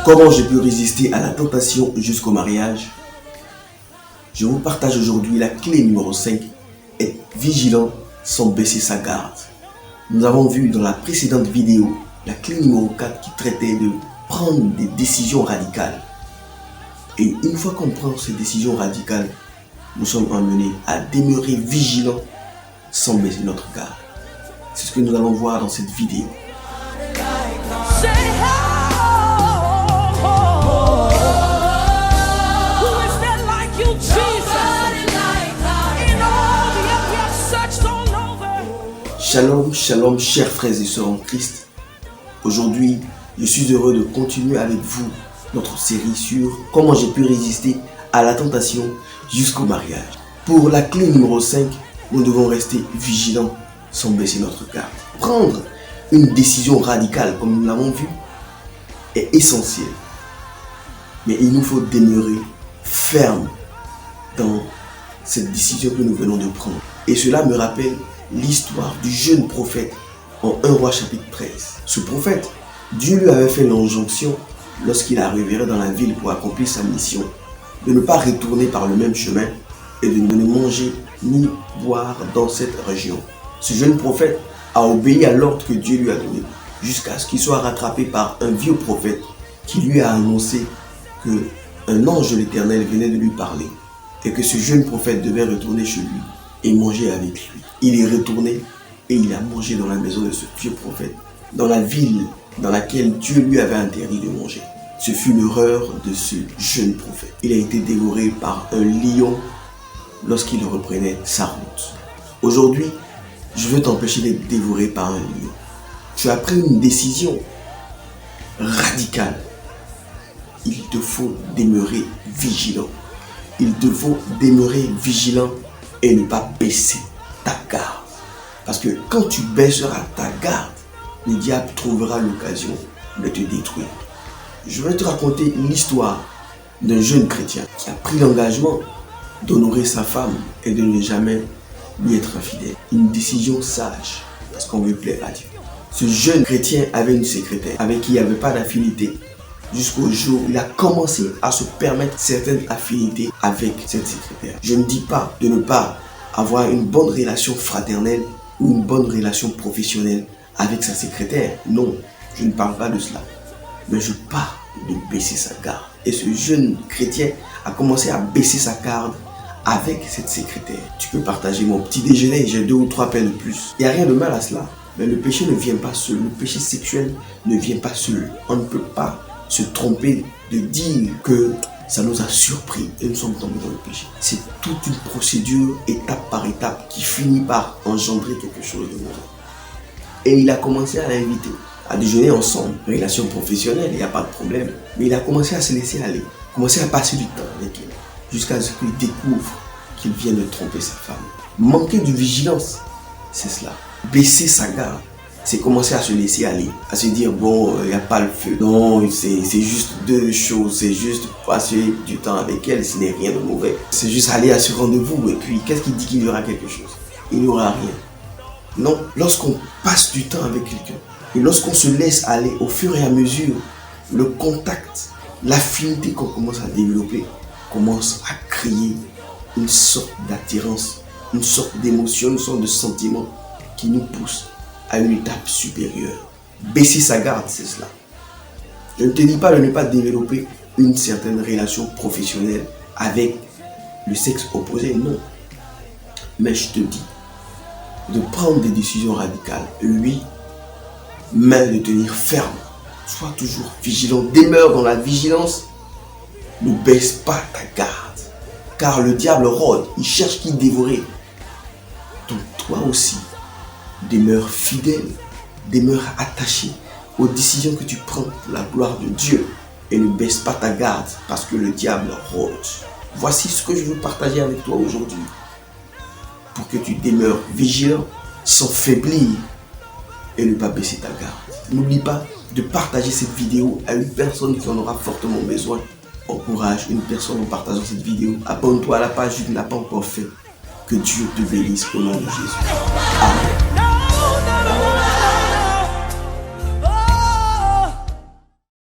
Comment j'ai pu résister à la tentation jusqu'au mariage? Je vous partage aujourd'hui la clé numéro 5, être vigilant sans baisser sa garde. Nous avons vu dans la précédente vidéo la clé numéro 4 qui traitait de prendre des décisions radicales. Et une fois qu'on prend ces décisions radicales, nous sommes amenés à demeurer vigilants sans baisser notre garde. C'est ce que nous allons voir dans cette vidéo. Shalom, shalom, chers frères et sœurs en Christ. Aujourd'hui, je suis heureux de continuer avec vous notre série sur comment j'ai pu résister à la tentation jusqu'au mariage. Pour la clé numéro 5, nous devons rester vigilants sans baisser notre garde. Prendre une décision radicale, comme nous l'avons vu, est essentiel. Mais il nous faut demeurer ferme dans cette décision que nous venons de prendre. Et cela me rappelle l'histoire du jeune prophète en 1 Roi chapitre 13. Ce prophète, Dieu lui avait fait l'injonction lorsqu'il arriverait dans la ville pour accomplir sa mission, de ne pas retourner par le même chemin et de ne manger ni boire dans cette région. Ce jeune prophète a obéi à l'ordre que Dieu lui a donné, jusqu'à ce qu'il soit rattrapé par un vieux prophète qui lui a annoncé qu'un ange de l'Éternel venait de lui parler et que ce jeune prophète devait retourner chez lui et manger avec lui. Il est retourné et il a mangé dans la maison de ce vieux prophète, dans la ville dans laquelle Dieu lui avait interdit de manger. Ce fut l'erreur de ce jeune prophète. Il a été dévoré par un lion lorsqu'il reprenait sa route. Aujourd'hui, je veux t'empêcher d'être dévoré par un lion. Tu as pris une décision radicale. Il te faut demeurer vigilant. Il te faut demeurer vigilant et ne pas baisser ta garde. Parce que quand tu baisseras ta garde, le diable trouvera l'occasion de te détruire. Je vais te raconter l'histoire d'un jeune chrétien qui a pris l'engagement d'honorer sa femme et de ne jamais lui être infidèle. Une décision sage, parce qu'on veut plaire à Dieu. Ce jeune chrétien avait une secrétaire avec qui il n'y avait pas d'affinité, jusqu'au jour où il a commencé à se permettre certaines affinités avec cette secrétaire. Je ne dis pas de ne pas avoir une bonne relation fraternelle ou une bonne relation professionnelle avec sa secrétaire. Non, je ne parle pas de cela. Mais je parle de baisser sa garde. Et ce jeune chrétien a commencé à baisser sa garde avec cette secrétaire. Tu peux partager mon petit déjeuner, j'ai 2 ou 3 pains de plus. Il n'y a rien de mal à cela. Mais le péché ne vient pas seul. Le péché sexuel ne vient pas seul. On ne peut pas se tromper de dire que ça nous a surpris et nous sommes tombés dans le péché. C'est toute une procédure, étape par étape, qui finit par engendrer quelque chose de nouveau. Et il a commencé à l'inviter à déjeuner ensemble. Relation professionnelle, il n'y a pas de problème. Mais il a commencé à se laisser aller, commencé à passer du temps avec elle, jusqu'à ce qu'il découvre qu'il vient de tromper sa femme. Manquer de vigilance, c'est cela. Baisser sa garde, c'est commencer à se laisser aller, à se dire bon, il n'y a pas le feu. Non, c'est juste 2 choses, c'est juste passer du temps avec elle, ce n'est rien de mauvais. C'est juste aller à ce rendez-vous et puis qu'est-ce qui dit qu'il y aura quelque chose? Il n'y aura rien. Non, lorsqu'on passe du temps avec quelqu'un et lorsqu'on se laisse aller au fur et à mesure, le contact, l'affinité qu'on commence à développer commence à créer une sorte d'attirance, une sorte d'émotion, une sorte de sentiment qui nous pousse à une étape supérieure. Baisser sa garde, c'est cela. Je ne te dis pas de ne pas développer une certaine relation professionnelle avec le sexe opposé, non. Mais je te dis de prendre des décisions radicales, oui, mais de tenir ferme. Sois toujours vigilant, demeure dans la vigilance. Ne baisse pas ta garde, car le diable rôde, il cherche qui dévorer. Donc toi aussi, demeure fidèle, demeure attaché aux décisions que tu prends pour la gloire de Dieu et ne baisse pas ta garde parce que le diable rôde. Voici ce que je veux partager avec toi aujourd'hui pour que tu demeures vigilant sans faiblir et ne pas baisser ta garde. N'oublie pas de partager cette vidéo à une personne qui en aura fortement besoin. Encourage une personne en partageant cette vidéo. Abonne-toi à la page si tu ne l'as pas encore fait. Que Dieu te bénisse au nom de Jésus. Amen.